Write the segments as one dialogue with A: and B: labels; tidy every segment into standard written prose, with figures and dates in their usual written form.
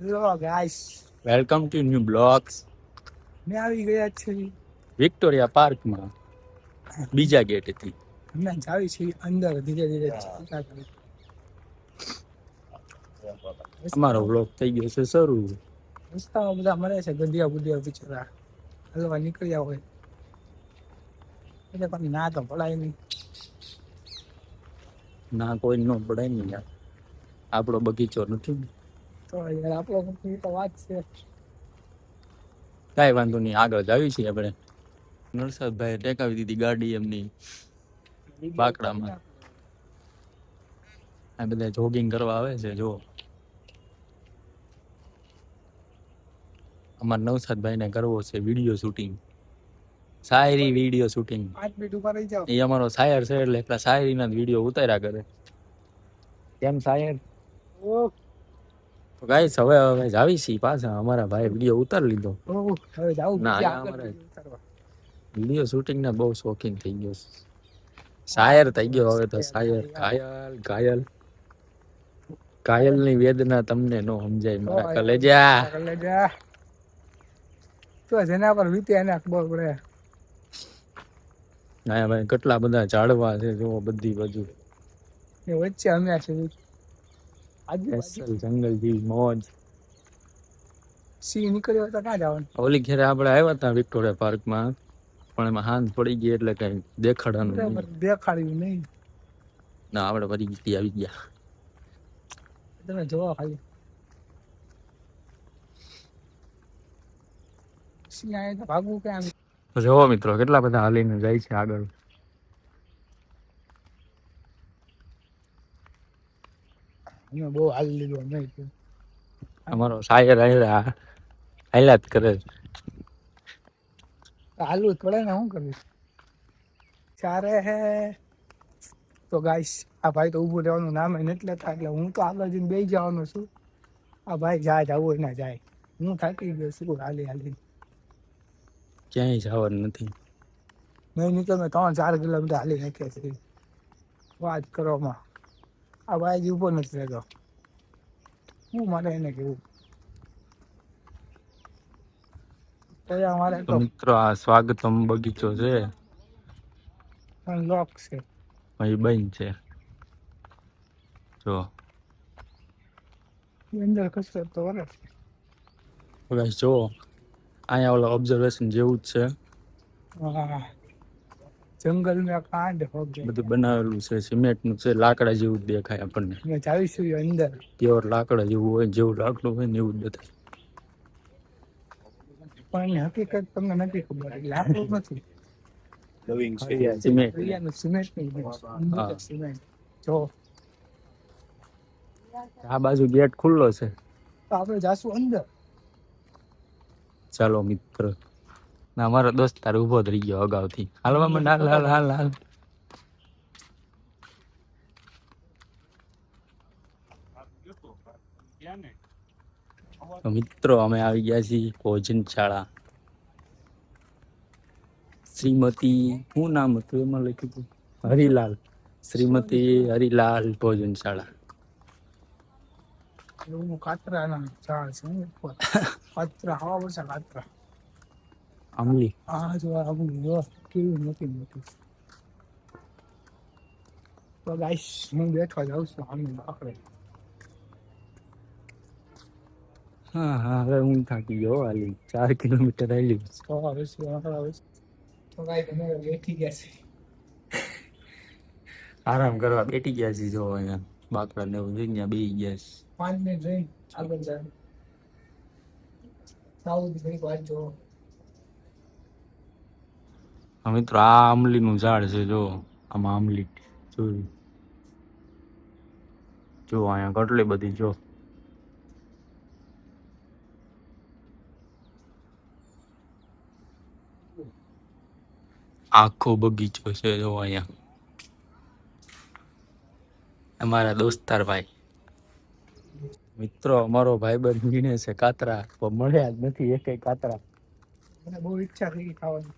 A: Hello guys,
B: welcome to new blogs.
A: મેં આવી ગયા છે.
B: વિક્ટોરિયા પાર્કમાં બીજા ગેટેથી
A: હમણાં જાવી છે અંદર ધીરે ધીરે ચાલતા કરી.
B: અમારો બ્લોગ થઈ ગયો છે શરૂ.
A: રસ્તામાં બધા મળે છે ગંધિયા બુધિયા બિચારા હલવા નીકળ્યા હોય એટલે પણ ના તો પડાય નહીં.
B: ના કોઈ નો પડાય નહીં યાર, આપણો બગીચો નથી ને.
A: તો યાર આપણો કંપની તો વાત છે.
B: કાંઈ વાંધો નહીં, આગળ જાવી છીએ આપણે. નરસાદભાઈ ટેકાવી દીધી ગાડી એમની બાકડામાં. આ બધા જોગિંગ કરવા આવે છે. જો અમારા નવસાદભાઈને કરવો છે વિડીયો શૂટિંગ, શાયરી વિડીયો શૂટિંગ.
A: 5 મિનિટ ઉભા રહી જાઓ.
B: એ અમારો શાયર છે એટલે એટલા શાયરીના જ વિડીયો ઉતાર્યા કરે. કેમ શાયર? તો ગાઈસ હવે જાવી છીએ પાછા. અમારા ભાઈ વિડીયો ઉતારી લીધો.
A: હવે જાવું
B: ના,
A: બીજે
B: અહીંયા
A: આગળ
B: અમારે
A: ઉતારવા.
B: વિડીયો શૂટિંગ ના બહુ શોખીન થઈ ગયો છે. શાયર થઈ ગયો હવે તો શાયર. ઘાયલ ઘાયલ ઘાયલ ની વેદના તમને નો સમજાય મારા કલેજા.
A: કલેજા તો જેના પર વીતે એને ખબર પડે.
B: અહીંયા ભાઈ કેટલા બધા ઝાડવા છે જો બધી બાજુ.
A: એ વચ્ચે અમે છે
B: અસલ જંગલ જેવી મોજ.
A: સિંહ નીકળ્યો તો ક્યાં જવાનું?
B: ઓલી ઘેરે આપણે આવ્યા હતા વિક્ટોરિયા પાર્કમાં, પણ એમાં હાંજ પડી ગઈ એટલે કઈ દેખાડવાનું નહીં.
A: દેખાડ્યું નહીં.
B: ના, આપણે ફરી આવી ગયા.
A: તમે જોવા ખાલી સિંહ આવે તો ભાગવું ક્યાં?
B: તો જોવો મિત્રો કેટલા બધા હાલીને જાય છે આગળ.
A: અમે બહુ હાલી લીધું નહીં.
B: અમારો શાયર હાલ્યા જ કરે.
A: હાલવું જ પડે ને, શું કરવું? ચારે હે તો ગાઈસ, આ ભાઈ તો ઊભું રહેવાનું નામ નથી લેતા એટલે હું તો આગળ જઈને બેસી જવાનો છું. આ ભાઈ જાય જવું હોય ના જાય. હું થાકી ગયો છું હાલી હાલી.
B: ક્યાંય જવાનું નથી.
A: નહીં નીકળ મેં 3-4 કિલોમીટર હાલી નાખ્યા છે વાત કરવામાં. આ ભાઈ જ ઊભો નથી રહેતો. હું મારે એને કેવું તો અમારે
B: તો મિત્રો આ સ્વાગતમ બગીચો છે,
A: લોક છે
B: અહીં બંધ છે. જો
A: અંદર કસરત તો વરે
B: ગાઈસ જો અહીંયા ઓલા ઓબ્ઝર્વેશન જેવું જ છે.
A: જંગલ માં કાંડ
B: બધું બનાવેલું છે, સિમેન્ટ નું છે, લાકડા જેવું જ દેખાય આપણને.
A: જાવીશું અંદર.
B: પ્યોર લાકડા જેવું હોય, જેવું લાકડું હોય ને એવું જ દેખાય.
A: પણ એની હકીકત તમને નથી ખબર. લાકડું નથી,
B: સિમેન્ટ.
A: સિમેન્ટ. જો
B: આ બાજુ ગેટ ખુલ્લો છે.
A: તો આપણે જાશું અંદર.
B: ચાલો મિત્ર. ના, અમારો દોસ્તાર ઉભો જ રહી ગયો અગાઉથી. હાલવામાં હાલ હાલ હાલ હાલ. તો મિત્રો અમે આવી ગયા છીએ ભોજનશાળા. શ્રીમતી શું નામ હતું એમાં લખ્યું હતું? હરિલાલ. શ્રીમતી હરિલાલ ભોજનશાળા.
A: એવું કાતરાના ઝાડ છે ઉપર. કાતરા હવા વર્ષા કાતરા.
B: આમલી.
A: આ જો આમલી જો કેવી મોટી મોટી. તો ગાઈસ હું બેઠો જાઉં છું આમલી બાકડે.
B: હા હા, હવે હું થાકી ગયો હાલી. 4 કિલોમીટર હાલી.
A: તો આવે તો ગાઈસ અમે બેઠી ગયા છે.
B: આરામ કરવા બેઠી ગયા છીએ. જો અહીંયા બાકડા ને એવું ત્યાં બેસી ગયા છે.
A: 5 મિનિટ રહી આગળ જાય. સાઉથ ઘણી વાત જો.
B: મિત્રો આ આમલીનું ઝાડ છે. જો આમાં આમલી જોયું. જો અહીંયા કેટલી બધી. જો આખો બગીચો છે. જો અહીંયા અમારા દોસ્તાર ભાઈ. મિત્રો અમારો ભાઈબંધ વીણે છે કાતરા, પણ મળ્યા જ નથી એકેય કાતરા.
A: મને બહુ ઈચ્છા થઈ ખાવાની.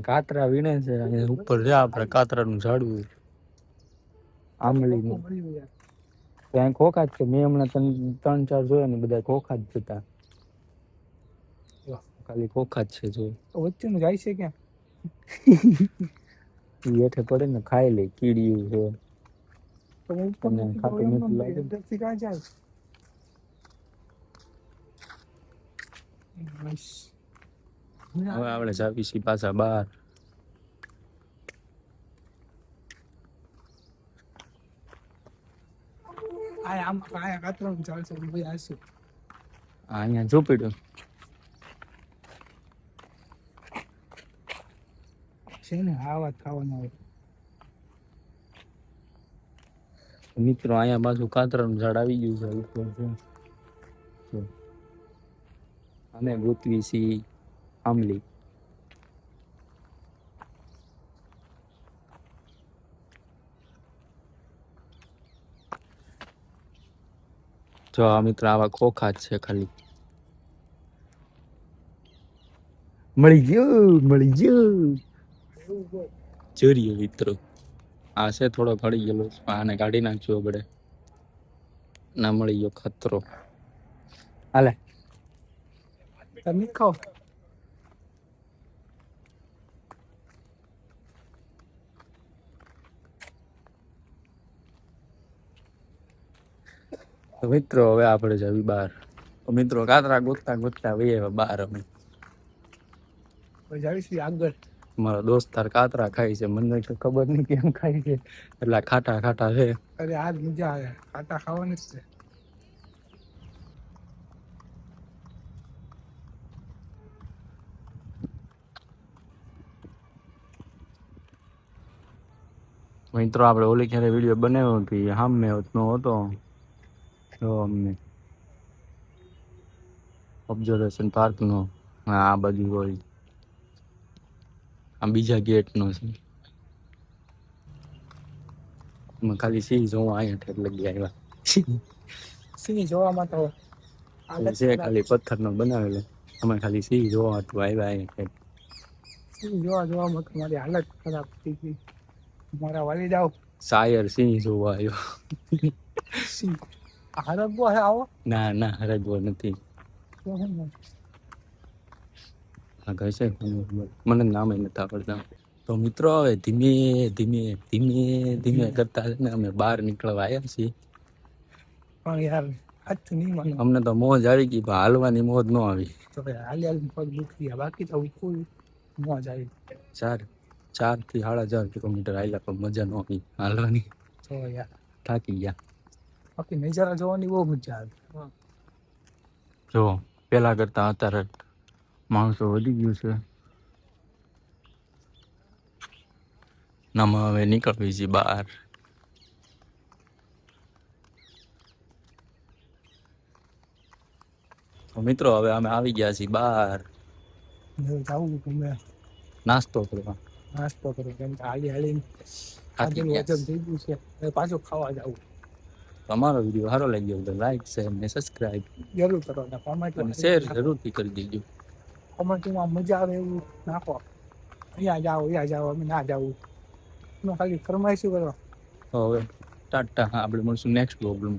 B: કાતરા વીણે છે અને ઉપર છે આપણે કાતરાનું ઝાડવું આમલીનું. ત્યાં ખોખા જ છે. મેં હમણાં 3-4 જોયા ને બધા ખોખા જ હતા. ખાલી ખોખા જ છે જો.
A: તો વચ્ચેનું જાય છે ક્યાં?
B: ઈ હેઠે પડે ને ખાઈ લે કીડીયું છે.
A: તો હું
B: તમને
A: પણ
B: ખાટું મીઠું લાગે ને?
A: અંદરથી ક્યાં જાય? બસ.
B: હવે આપણે જાવી છીએ પાછા બહાર.
A: આમ આયા કાતરનું ચાલશે ભાઈ આશે.
B: અહીંયા જો પડ્યો
A: છે ને આ વાત ખાવાનું હોય.
B: મિત્રો. અહીંયા પાછું કાતરાનું ઝાડ આવી ગયું છે. ઉપર છે જો. અમે ગોતવી છીએ આંબલી. જો આ મિત્ર આવા ખોખા જ છે ખાલી. મળી ગયું ચોરીએ મિત્રો. આ છે થોડો ઘડી ગયેલો આને કાઢી નાખજો આપણે. ના મળી ગયો ખતરો. હાલે
A: તમે ખાઓ.
B: તો મિત્રો હવે આપણે જવી બહાર. તો મિત્રો કાતરા ગોતતા ગોતતા વહી આવ્યા બહાર અમે.
A: જાવીશું આગળ.
B: મારા દોસ્તાર કાતરા ખાય છે. મને તો ખબર નહીં કેમ ખાય છે. એટલે ખાટા ખાટા છે.
A: અરે આજ મજા આવે ખાટા ખાવાની જ છે.
B: મિત્રો આપણે ઓલી ક્યારે વિડીયો બનાવ્યો કે સામે નો હતો. તો અમને ઓબ્ઝર્વેશન પાર્ક નો આ બાજુ હોય. આ બીજા ગેટ નો છે. ખાલી સિંહ જોવા અહીંયા ઠેર લગી આવ્યા.
A: સિંહ જોવામાં તો
B: છે ખાલી પથ્થર નો બનાવેલો. અમે ખાલી સિંહ જોવા હતું આવ્યા અહીંયા ઠેર.
A: સિંહ જોવામાં તો મારી હાલત ખરાબ થઈ ગઈ. મારા વાલી જાવ
B: શાયર સિંહ જોવા આવ્યો.
A: સિંહ હરગવો હે આવો.
B: ના ના હરગવો નથી. હા કહેશે મને નામ નથી આવડતા. તો મિત્રો હવે ધીમે ધીમે ધીમે ધીમે કરતા છે ને અમે બહાર નીકળવા આવ્યા છીએ.
A: પણ યાર સાચું નહીં માનો.
B: અમને તો મોજ આવી ગઈ પણ હાલવાની મોજ ન આવી.
A: તો હાલી હાલી પગ દુખી ગયા. બાકી તો ફૂલ મોજ આવી.
B: 4 થી 4.5 કિલોમીટર હાલ્યા પણ મજા ન આવી હાલવાની.
A: તો યાર
B: થાકી ગયા.
A: બાકી નજારા જોવાની બહુ મજા આવે.
B: જો પેલા કરતા અત્યારે માણસો વધી ગયું છે. નામાં હવે નીકળવી છે બહાર. તો મિત્રો હવે અમે આવી ગયા છીએ બહાર
A: જવું ગમે
B: નાસ્તો કરવા.
A: નાસ્તો કરો કેમ કે હાલી હાલી
B: થાકી
A: ખાધેલું
B: ગયા.
A: વજન થઈ ગયું છે. હવે પાછું ખાવા જવું.
B: તમારો વિડીયો સારો લાગ્યો તો લાઈક શેર ને સબસ્ક્રાઇબ
A: જરૂર કરો ને
B: અને શેર જરૂરથી કરી દેજો.
A: કોમેન્ટમાં મજા આવે એવું નાખો. અહીંયા જાઓ અમે ના જાવું. ખાલી ફરમાઈશું કરો.
B: તો હવે ટાટા. આપણે મળશું નેક્સ્ટ પ્રોબ્લેમ.